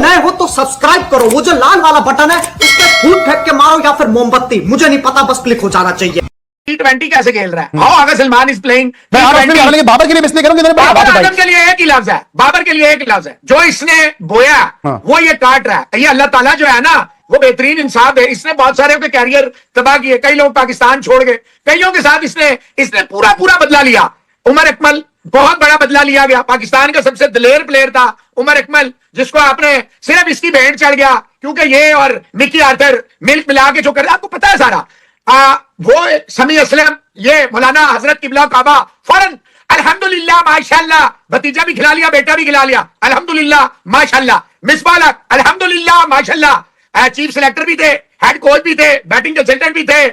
नए हो तो सब्सक्राइब करो, वो जो लाल वाला बटन है उस पर फूट फेंक के मारो या फिर मोमबत्ती, मुझे नहीं पता, बस क्लिक हो जाना चाहिए। T20 कैसे खेल रहा है? How Agha Salman is playing Babar के लिए इसलिए करूंगा, बाबर आजम के लिए एक ही लफ्ज है, बाबर के लिए एक लफ्ज है, जो इसने बोया वो ये काट रहा है। ये अल्लाह ताला जो है ना वो बेहतरीन इंसाफ है, इसने बहुत सारे के कैरियर तबाह किए, कई लोग पाकिस्तान छोड़ गए, कईयों के साथ इसने पूरा बदला लिया। उमर अकमल बहुत बड़ा बदला लिया गया, पाकिस्तान का सबसे दलेर प्लेयर था उमर अकमल, जिसको आपने सिर्फ इसकी भेंट चढ़ गया क्योंकि ये और मिकी आर्थर मिल्क मिला के जो कर, आपको पता है सारा। वो समी असलम, ये मौलाना हजरत किबला काबा, फौरन अल्हम्दुलिल्लाह माशाल्लाह, भतीजा भी खिला लिया, बेटा भी खिला लिया, अल्हम्दुलिल्लाह माशाल्लाह, मिसबालक अल्हम्दुलिल्लाह माशाल्लाह, चीफ सिलेक्टर भी थे, हेड कोच भी थे, बैटिंग कंसल्टेंट भी थे,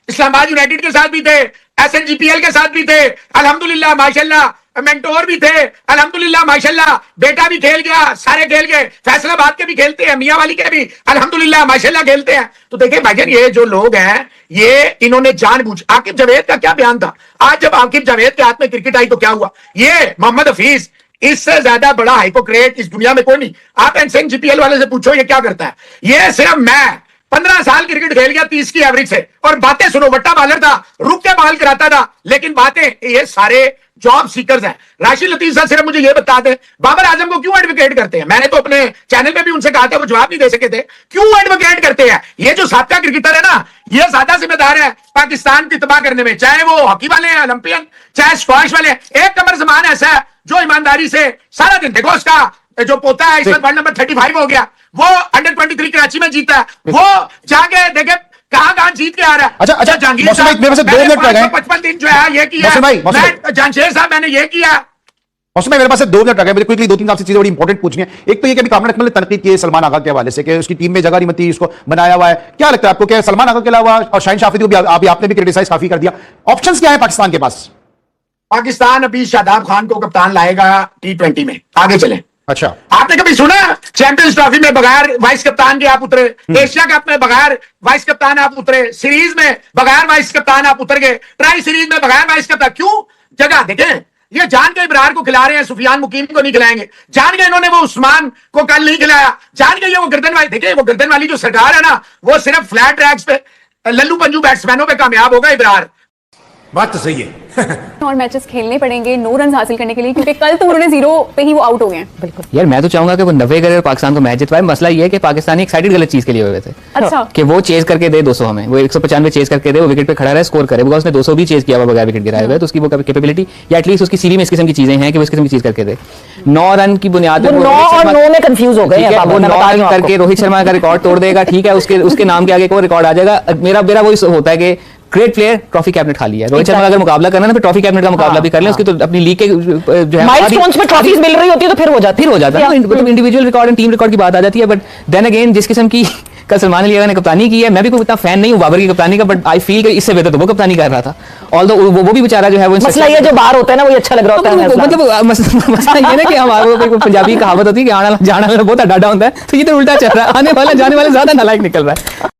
इस्लामाबाद यूनाइटेड के साथ भी थे, SNGPL के साथ भी थे, अल्हम्दुलिल्लाह माशाल्लाह, मेंटोर भी थे, अल्हम्दुलिल्लाह माशाल्लाह, बेटा भी खेल गया, सारे खेल गए, फैसलाबाद के भी खेलते हैं, मियां वाली के भी अल्हम्दुलिल्लाह माशाल्लाह खेलते हैं। तो देखिए भाईजान, ये जो लोग हैं ये इन्होंने जानबूझ, आकिब जावेद का क्या बयान था आज, जब आकिब जावेद के हाथ में क्रिकेट आई तो क्या हुआ? ये मोहम्मद हफीज, इससे ज्यादा बड़ा हाइपोक्रेट इस दुनिया में कोई नहीं। आप SNGPL वाले से पूछो ये क्या करता है। ये सिर्फ मैं 15 साल क्रिकेट खेल गया 30 की एवरेज से, और बातें सुनो, वट्टा बॉलर था, रुक के बॉल कराता था, लेकिन बातें, ये सारे जॉब सीकर्स हैं। राशिद लतीफ साहब सिर्फ मुझे ये बता दें, बाबर आजम को क्यों एडवोकेट करते हैं? मैंने तो अपने चैनल पे भी उनसे कहा था, वो जवाब नहीं दे सके थे, क्यों एडवोकेट करते हैं? ये जो साबका क्रिकेटर है ना, ये ज्यादा जिम्मेदार है पाकिस्तान की तबाह करने में, चाहे वो हॉकी वाले हैं, ओलंपियन, चाहे स्क्वाश वाले हैं। एक कमर जमान ऐसा है जो ईमानदारी से सारा दिन, देखो उसका जो पोता है इस वक्त वर्ल्ड नंबर 35 हो गया, वो अंडर-23 कराची में जीता है, वो जाके देखे कहां जीत के आ रहा है। अच्छा जहांगीर साहब, मेरे से 2 मिनट रह गए, 55 दिन जो है ये किया, जहांगीर साहब मैंने ये किया। मेरे पास 2 मिनट रह गए, मुझे क्विकली 2-3 आपसे चीजें बड़ी इंपॉर्टेंट पूछनी है। एक तो ये कि अभी कामरान अकमल ने तनकीद की है सलमान आगा के हवाले से कि उसकी टीम में जगह नहीं मिलती, उसको बनाया हुआ है। क्या लगता है आपको कि सलमान आगा के अलावा और शाहीन शाफरी को भी आपने भी क्रिटिसाइज काफी कर दिया, ऑप्शंस क्या है पाकिस्तान के पास? पाकिस्तान अभी शादाब खान को कप्तान लाएगा T20 में, आगे चले। अच्छा, आपने कभी सुना चैंपियंस ट्रॉफी में बगैर वाइस कप्तान के आप उतरे, एशिया कप में बगैर वाइस कप्तान आप उतरे, सीरीज में बगैर वाइस कप्तान आप उतर गए, ट्राई सीरीज में बगैर वाइस कप्तान? क्यों? जगह देखें, ये जान के इब्रार को खिला रहे हैं, सुफियान मुकीम को नहीं खिलाएंगे, जान के इन्होंने वो उस्मान को कल नहीं खिलाया, जान के ये वो गर्दन वाली, देखिए वो गर्दन वाली जो सरकार है ना, वो सिर्फ फ्लैट ट्रैक्स पे लल्लू पंजू बैट्समैनों पे कामयाब होगा इब्रार। बात तो सही है। और मैचेस खेलने पड़ेंगे 9 रन हासिल करने के लिए, क्योंकि कल तो उन्होंने 0 पे ही वो आउट हो गए हैं। बिल्कुल यार, मैं तो चाहूंगा कि वो 90 करे और पाकिस्तान को मैच जितवाए। मसला ये है कि पाकिस्तानी एक्साइटेड गलत चीज के लिए हुए थे। अच्छा, कि वो चेज करके दे 200, हमें वो 195 चेज करके दे, वो विकेट पे खड़ा रहे, स्कोर करे, बिकॉज उसने 200 भी चेज किया हुआ बगैर विकेट गिराए हुए, तो उसकी वो कैपेबिलिटी या एटलीस्ट उसकी सीवी में इस किस्म की चीजें हैं कि वो इस किस्म की चीज करके दे। 9 रन की बुनियाद पर 9 और 9 में कंफ्यूज हो गए, वो 9 रन करके रोहित शर्मा का रिकॉर्ड तोड़ देगा, ठीक है, उसके नाम के आगे कोई रिकॉर्ड आ जाएगा। मेरा वही होता है कि ग्रेट प्लेयर ट्रॉफी कैबिनेट खाली है। रोहित शर्मा अगर मुकाबला करना है ना, फिर ट्रॉफी कैबिनेट का मुकाबला भी कर ले, उसकी तो अपनी लीग के जो है माइलस्टोन्स में ट्रॉफीज मिल रही होती है, तो फिर हो जाता है, मतलब individual record and team record की बात आ जाती है। बट देन अगेन, जिस किस्म की कल सलमान अली ने कप्तानी की है, मैं भी कोई इतना फैन नहीं हूं बाबर की कप्तानी का, बट आई फील कि इससे बेहतर तो वो कप्तानी कर रहा था। ऑल्दो वो भी बेचारा जो है वो मसला ये जो बाहर होता है ना, वो अच्छा लग रहा होता है। मतलब मसला ये ना कि हमारे को पंजाबी कहावत होती है कि आना जाना वाला बहुत डाढ़ा होता है, तो ये तो उल्टा चल रहा है, आने वाला जाने वाला ज्यादा नालायक निकल रहा है।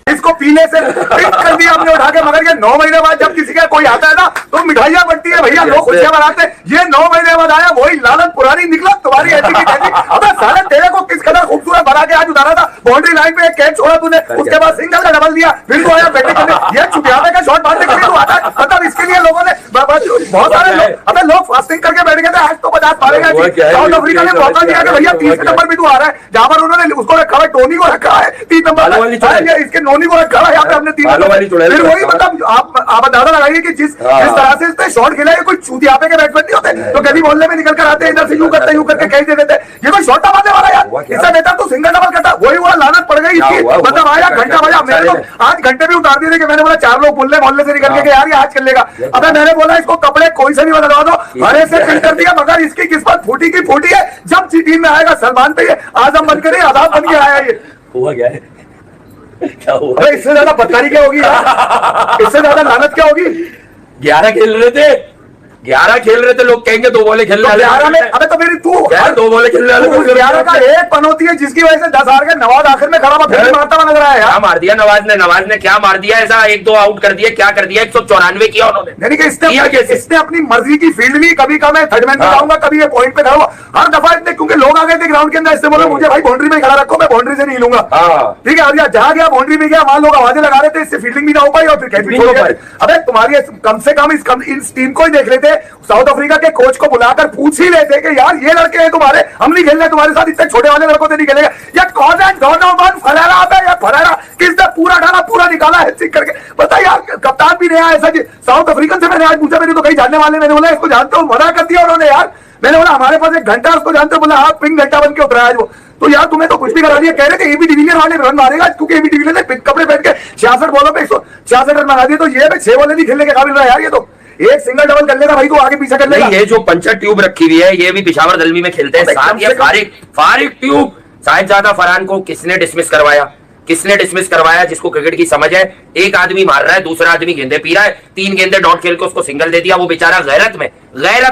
इसको पीने से फिट कर दिया हमने उठा के, मगर ये 9 महीने बाद जब किसी का कोई आता है ना तो मिठाइयां बनती है भैया, लोग खुशियां मनाते हैं। ये 9 महीने बाद आया, वही लालच पुरानी निकला, तुम्हारी ऐसी की कैसी। अबे साले तेरे को किस कदर खूबसूरत बना के आज उतारा था, बाउंड्री लाइन पे एक कैच छोड़ा तूने, उसके बाद सिंगल का डबल दिया, फिर तू आया बैटिंग करने, ये छुटियाने का शॉट मारने के लिए तू आता है। मतलब इसके लिए लोगों ने बहुत सारे लोग, अबे लोग फास्टिंग करके बैठ गए थे, आज तो 50 मारेगा। साउथ अफ्रीका ने मौका दिया कि भैया 30 नंबर पे तू आ रहा है, जहां पर उन्होंने उसको रखा है, टोनी को रखा है 30 नंबर, इसके नोनी को रखा है यहाँ पे हमने 3 नंबर। फिर वही मतलब आप अंदाजा लगाइए कि जिस तरह से इसने शॉट खेला है, कोई चूतियापे के बैट्समैन नहीं होते तो गली मोहल्ले में निकल कर आते हैं, इधर से यूं करके कहीं दे देते। ये कोई शॉट मारने वाला यार, इससे बेहतर तो सिंगल डबल करता। वही हुआ, लानत पड़ गई इसकी, मतलब आया घंटा बजा। मैंने तो आज घंटे भी उतार दिए थे कि मैंने बोला 4 लोग मोहल्ले से निकल के यार ये आज चलेगा। अबे मैंने बोला इसको कपड़े कोई से भी बदलवा दो, हरे से पिन कर दिया, मगर इसकी किस्मत फूटी की फूटी है। जब टीम में आएगा सलमान पे ये आजम बन के आजाद बन के आया, ये हुआ क्या है? क्या हुआ? अरे इससे ज्यादा बदकारी क्या होगी यार, इससे ज्यादा लानत क्या होगी? 11 खेल रहे थे, 11 खेल रहे थे, लोग कहेंगे 2 बॉलें खेलने वाले। 11 में अबे तो मेरी तू 2 बॉलें खेलने वाले 11 का एक पनौती है जिसकी वजह से 10 हार गए। नवाज आखिर में खड़ा हुआ फिर भी मारता हुआ नजर आया क्या यार। मार दिया नवाज ने क्या मार दिया ऐसा? 1-2 आउट कर दिया, क्या कर दिया? 194 किया उन्होंने। यानी कि किया कैसे? इसने अपनी मर्जी की फील्ड ली, कभी का मैं थर्ड मैन पे हाँ। जाऊंगा, कभी ये पॉइंट पे खड़ा हुआ। हर दफा इतने क्योंकि लोग आ गए थे ग्राउंड के अंदर, इससे बोले मुझे भाई बाउंड्री में खड़ा रखो, मैं बाउंड्री से नहीं लूंगा। हाँ। ठीक है, और यार जहां गया बाउंड्री में गया वहां लोग आवाजें लगा रहे थे, इससे फील्डिंग भी ना हो पाई और फिर कैच भी नहीं हो हो गया। अबे तुम्हारी कम से कम इस टीम को ही देख लेते, साउथ अफ्रीका के कोच को बुलाकर पूछ ही लेते कि यार ये लड़के हैं तुम्हारे, हम नहीं खेलने तुम्हारे साथ, इतने छोटे वाले लड़कों से नहीं खेलेगा। यार कौन है डोनोवन फरेरा? आता है फरेरा किसने पूरा डाला, पूरा निकाला है चिक करके। पता यार कप्तान भी नहीं आया ऐसा। साउथ अफ्रीकन से मैंने आज पूछा, मेरे तो कहीं जानने वाले, मैंने बोला इसको जानते हो? मना कर दिया उन्होंने यार। मैंने बोला हमारे पास 1 घंटा, उसको जानते हो? बोला हाँ, पिंक घंटा बन के उतरा है वो। तो यार तुम्हें तो कुछ भी करा दिया। कह रहे थे एबी डिविलियर वाले रन मारेगा, क्योंकि एबी डिविलियर ने कपड़े पहन के 66 बॉलों पे 166 रन बना दिए। तो ये 6 बॉलें नहीं खेलने के काबिल रहा यार। ये तो एक सिंगल डबल कर लेगा भाई, तो आगे पीछे कर लेगा। नहीं, ये जो पंचर ट्यूब रखी हुई है ये भी पिशावर दलवी में खेलते हैं साथ। ये फारिक ट्यूब साहिबजादा फरहान को किसने डिसमिस करवाया? जिसको क्रिकेट की समझ है। एक आदमी मार रहा है, दूसरा आदमी गेंदे पी रहा है, 3 गेंदे डॉट खेल के उसको सिंगल दे दिया। वो बेचारा गैरत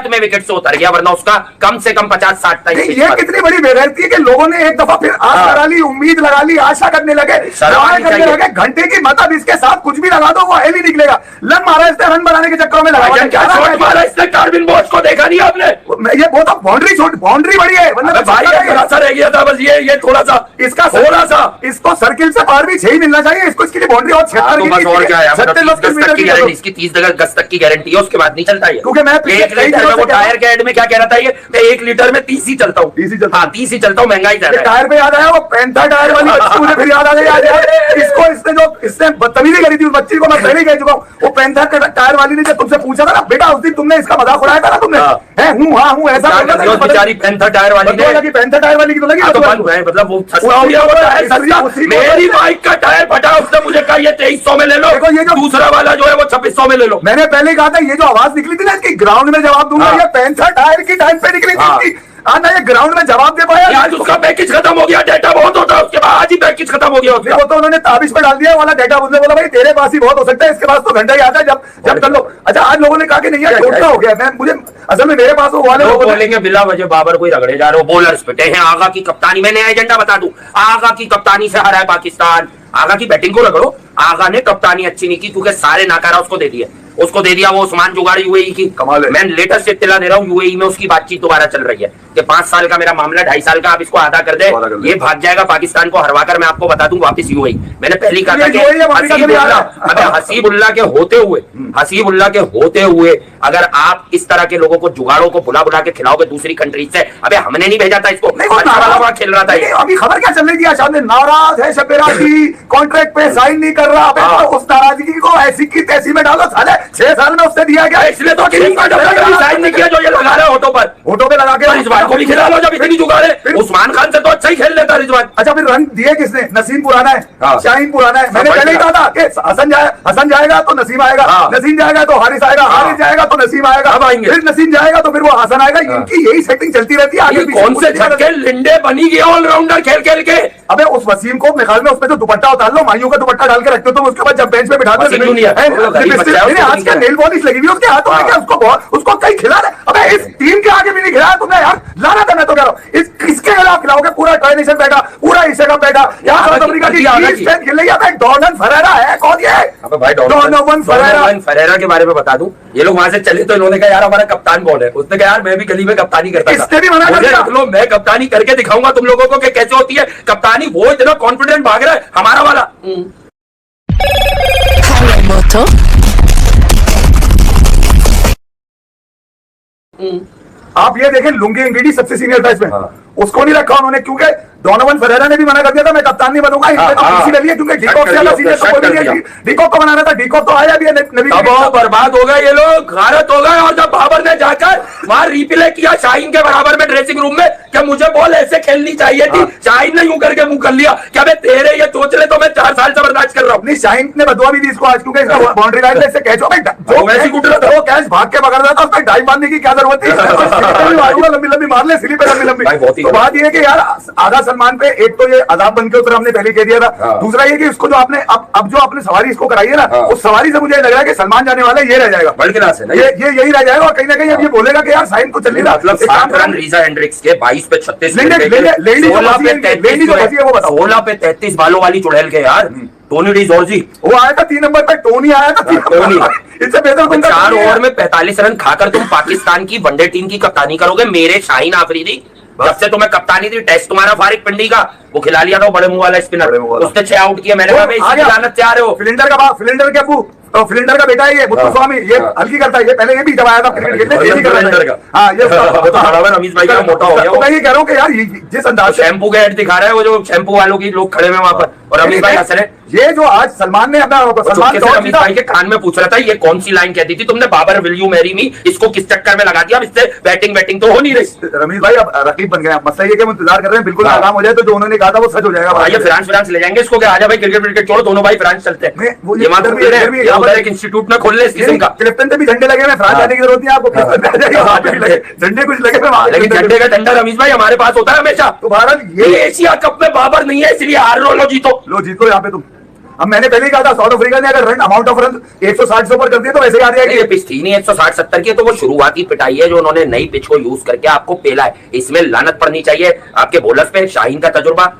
में विकेट से उतर गया, वरना उसका कम से कम 50-60 ये कितनी बड़ी बेगैरती है कि लोगों ने एक दफा फिर आस लगा ली, उम्मीद लगा ली, आशा करने लगे, करने लगे। घंटे की मतलब इसके साथ कुछ भी लगा दो वो हेल ही निकलेगा। लन मारा इसने, रन बनाने के चक्कर में लगा। क्या शॉट मारा इसने? कार्विन बोस को देखा नहीं आपने? ये बहुत बाउंड्री बड़ी है, ऐसा रह गया था बस। ये थोड़ा सा इसको सर्किल से पार भी 6 ही मिलना चाहिए इसको। इसकी बाउंड्री और 76 इसकी 30 गज तक की गारंटी है, उसके बाद नहीं चलता है। क्योंकि मैं वो टायर के एड में क्या कह रहा था ये, मैं 1 लीटर में 30 ही चलता हूँ। 30 ही चलता हूँ, महंगाई ज्यादा है। टायर पे याद आया वो पैंथर टायर वाली बच्ची, मुझे फिर याद आ गया इसको। इसने बदतमीजी करी थी उस बच्ची को, मैं पहले ही कह चुका हूँ। वो पैंथर टायर वाली ने जब तुमसे पूछा था ना बेटा, उस दिन तुमने इसका मजाक उड़ाया था ना तुमने, हूँ ऐसा बेचारी पैंथर टायर वाली ने, पैंथर टायर वाली की तो लगी मतलब वो सस्ता हो गया वो टायर सस्ता। मेरी बाइक का टायर फटा, उसने मुझे कहा ये 2300 में ले लो, दूसरा वाला जो है वो 2600 में ले लो। मैंने पहले कहा था ये जो आवाज निकली थी ना इसकी, ग्राउंड में जवाब दूंगा, ये पैंथर टायर की टाइम पे निकली थी। ना ये ग्राउंड में जवाब दे पाया। आज उसका पैकेज खत्म हो गया, डेटा बहुत होता है उसके बाद, आज ही पैकेज खत्म हो गया उसका। वो तो उन्होंने ताबिश पे डाल दिया वाला डेटा। उसने बोला भाई तेरे पास ही बहुत हो सकता है, इसके पास तो घंटा ही आता है जब कर लो। अच्छा आज लोगों ने कहा कि नहीं यार छोटा हो गया। मैं मुझे असल में मेरे पास वो वाले लोग बोलेंगे बिला वजह बाबर को ही रगड़े जा रहे हो, बॉलर्स पिटे हैं। आगा की कप्तानी, मैंने एजेंडा बता दूं, आगा की कप्तानी से हारा है पाकिस्तान। आगा की बैटिंग को रगड़ो, आगा ने कप्तानी अच्छी नहीं की क्योंकि सारे नाकारा उसको दे दिया वो उस्मान जुगाड़ यूएई की। मैं लेटेस्ट इत्तला दे रहा हूँ, यूएई में उसकी बातचीत दोबारा चल रही है कि 5 साल का मेरा मामला, 2.5 साल का, आप इसको आधा कर दे, ये भाग जाएगा पाकिस्तान को हरवाकर। मैं आपको बता दूं वापस यूएई। मैंने पहले कहा था कि हसीबुल्लाह के होते हुए अगर आप इस तरह के लोगों को जुगाड़ों को बुला के खिलाओगे दूसरी कंट्री से, अबे हमने नहीं भेजा था इसको, खेल रहा था। अभी खबर क्या चल रही थी आशाद ने, नाराज है शबेराजी, कॉन्ट्रैक्ट पे साइन नहीं कर रहा। उस नाराजगी को ऐसी की तैसी में डालो, साले 6 साल में उससे दिया गया, इसलिए तो साइन नहीं किया जो ये लगा रहे होटो पे लगा के। रिजवान को भी खिला लो जब इतनी जुगाड़े। उस्मान खान से तो अच्छा ही खेल लेता रिजवान। अच्छा फिर रन दिए किसने? नसीम पुराना है, शाहीन पुराना है। मैंने पहले ही कहा था कि हसन जाएगा तो नसीम आएगा, नसीम जाएगा तो हारिस आएगा, हारिस जाएगा तो नसीम आएगा, फिर नसीम जाएगा तो फिर वो हसन आएगा। इनकी यही सेटिंग चलती रहती है। आगे कौन से छक्के लिंडे बनी गए ऑलराउंडर खेल के। अबे उस वसीम को निकाल में उसमें जो दुपट्टा उतार लो, माइयों का दुपट्टा डाल के रखते हो, तो उसके बाद जब बेंच पे बिठा दो, आज क्या नेल पॉलिश लगी हुई उसके हाथों में, क्या उसको कहीं खिला रहे? अबे इस टीम के आगे भी नहीं खिलाया तुमने यार, लाना था। मैं तो कह रहा हूँ इसके खिलाफ खिलाओगे, पूरा ट्राइनेशन बैठा, पूरा एशिया कप बैठा। यहाँ साउथ अफ्रीका की स्ट्रेंथ खेल रही है। डॉनोवन फरेरा है, कौन ये? भाई डॉनोवन फरेरा के बारे में बता दूं, ये लोग वहां से चले तो इन्होंने कहा यार हमारा कप्तान कौन है? उसने कहा यार मैं भी गली में कप्तानी करता था। इसने भी मना कर दिया, लो मैं कप्तानी करके दिखाऊंगा तुम लोगों को कि कैसे होती है कप्तानी। वो इतना कॉन्फिडेंट भाग रहा है, हमारा वाला। आप ये देखें, लुंगी इंगीडी सबसे सीनियर था इसमें, उसको नहीं रखा उन्होंने क्योंकि डॉनोवन फरेरा ने भी मना कर दिया था मैं कप्तान नहीं बनूंगा। क्योंकि डीकॉक से ज्यादा सीनियर तो कोई नहीं है। डीकॉक को बनाना था, डीकॉक तो आया भी है नबी। बर्बाद हो गए ये लोग, भारत हो गए। और जब बाबर ने जाकर वहां रिप्ले किया शाहीन के बराबर में ड्रेसिंग रूम में कि मुझे बॉल ऐसे खेलनी चाहिए थी, शाहीन ने यूं करके मुंह कर लिया क्या मैं तेरे ये चोचले तो मैं 4 साल से बर्दाश्त कर रहा हूँ। नहीं शाहीन ने बदुआ भी दी इसको आज, क्योंकि इसका बाउंड्री लाइन से कैच हो गई। वैसे गुट रहा था, वो कैच भाग के पकड़ रहा था, उसमें डाई मारने की क्या जरूरत थी? मारूंगा लंबी लंबी मार ले, स्लिप पे लंबी लंबी। भाई बहुत ही तो बात ये है कि यार आगा सलमान पे एक तो ये अजाब बन के उतर, हमने पहले कह दिया था। दूसरा ये कि इसको जो आपने अब जो आपने सवारी इसको कराई है ना, उस सवारी से मुझे लग रहा है कि सलमान जाने वाला ये रह जाएगा, वर्ल्ड क्लास है ना ये यही रह जाएगा। और कहीं ना कहीं अब ये बोलेगा कि यार साइन तो चल नहीं रहा, मतलब एक काम 7 रन करो, रीजा हेंड्रिक्स के 22 पे 36 लेंगे- लेंगे- लेंगे जो 16 फंसी पे है, लेंगे जो फंसी है वो बताओ। 16 पे 33 बालों वाली चुड़ैल के यार टोनी डी जॉर्जी वो आया था 3 नंबर पे, टोनी आया था 3 टोनी। इससे बेहतर तुम 4 ओवर में 45 रन खाकर तुम पाकिस्तान की वनडे टीम की कप्तानी करोगे मेरे शाहीन आफरीदी। जब से तुम्हें कप्तानी थी, टेस्ट तुम्हारा फारिक पिंडी का वो खिला लिया था, बड़े मुंह वाला स्पिनर, उसने 6 आउट किया। मैंने कहा भाई इसकी लानत से आ रहे हो। फिलिंडर के अबू, फिलिंडर का बेटा है ये, मुत्तु स्वामी, ये हल्की करता है, ये पहले ये भी जब आया था क्रिकेट खेलने, ये भी कर रहा है। हाँ, ये वो तो हड़ावे रमीज भाई का मोटा हो गया तो मैं ये कह रहा हूँ कि यार जिस अंदाज से शैम्पू के एड दिखा रहा है, वो जो शैम्पू वालों की लोग खड़े हुए वहां पर, और रमीज भाई हंस रहे। ये जो आज सलमान ने अपना चुपके से रमीज भाई के कान में पूछ रहा था ये कौन सी लाइन कहती थी तुमने, Babar will you marry me, इसको किस चक्कर में लगा दिया? अब इससे बैटिंग तो हो नहीं रही। रमीज भाई अब रकीब बन गया, मसला ये कि हम इंतजार कर रहे हैं बिल्कुल आराम हो जाए, तो जो उन्होंने कहा था वो सच हो जाएगा। ये फ्रांस ले जाएंगे इसको, आजा भाई क्रिकेट छोड़ो, दोनों भाई फ्रांस चलते हैं। ये वहां एक इंस्टीट्यूट में खोल ले इस किस्म का। क्लिफ्टन से भी झंडे लगे हुए, फ्रांस जाने की जरूरत नहीं आपको, क्लिफ्टन पे आ जाइए, वहां पे भी लगे झंडे, कुछ लगे हुए वहां। लेकिन झंडे का डंडा रमीज भाई हमारे पास होता है हमेशा। तो भारत ये एशिया कप में बाबर नहीं है, इसलिए हार लो जीतो। लो जीतो यहाँ पे तुम। अब मैंने पहले ही कहा था साउथ अफ्रीका ने अगर रन अमाउंट ऑफ रन 160 से ऊपर कर दिए तो वैसे ही आ ये जाएगी। पिच थी नहीं 160-70 की, तो वो शुरुआती पिटाई है जो उन्होंने नई पिच को यूज करके आपको पेला है। इसमें लानत पड़नी चाहिए आपके बॉलर्स पे। शाहीन का तजुर्बा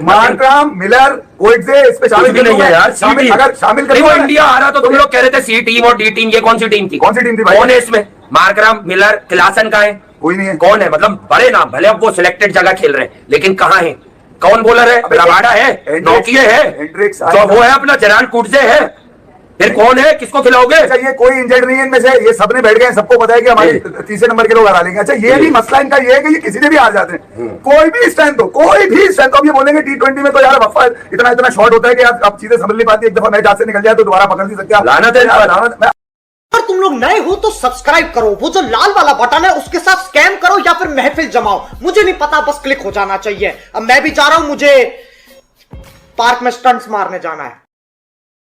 मार्कराम, मिलर, कोइट्जे इस पे शामिल नहीं है यार। शामिल अगर शामिल नहीं, वो करें इंडिया आ रहा तो तुम लोग कह रहे थे सी टीम और डी टीम, ये कौन सी टीम थी? कौन सी टीम थी भाई? कौन है इसमें? मार्कराम, मिलर, क्लासन का है? कोई नहीं है। कौन है? मतलब बड़े नाम, भले अब वो सिलेक्टेड जगह खेल रहे हैं, लेकिन कहाँ है? कौन बॉलर है? रबाडा है, नौकिए है, हेंड्रिक्स, जो वो है अपना जेराल्ड कुडजे है, फिर कौन है? किसको खिलाओगे? अच्छा ये कोई इंजर्ड नहीं है इनमें से, ये सबने बैठ गए, सबको पता है कि हमारे तीसरे नंबर के लोग हरा लेंगे। अच्छा ये भी मसला इनका ये है कि ये किसी से भी हार जाते हैं, कोई भी स्ट्रेंथ हो, कोई भी स्ट्रेंथ हो। अब ये बोलेंगे T20 में तो यार वफा इतना शॉट होता है कि आप चीजें समझ नहीं पाती, एक दफा मैच हाथ से निकल जाए तो दोबारा पकड़ नहीं सकते। लानत है इस पर। लानत। अगर तुम लोग नए हो तो सब्सक्राइब करो, वो जो लाल वाला बटन है उसके साथ स्कैम करो या फिर महफिल जमाओ, मुझे नहीं पता, बस क्लिक हो जाना चाहिए। अब मैं भी जा रहा हूं, मुझे पार्क में स्टंट्स मारने जाना है।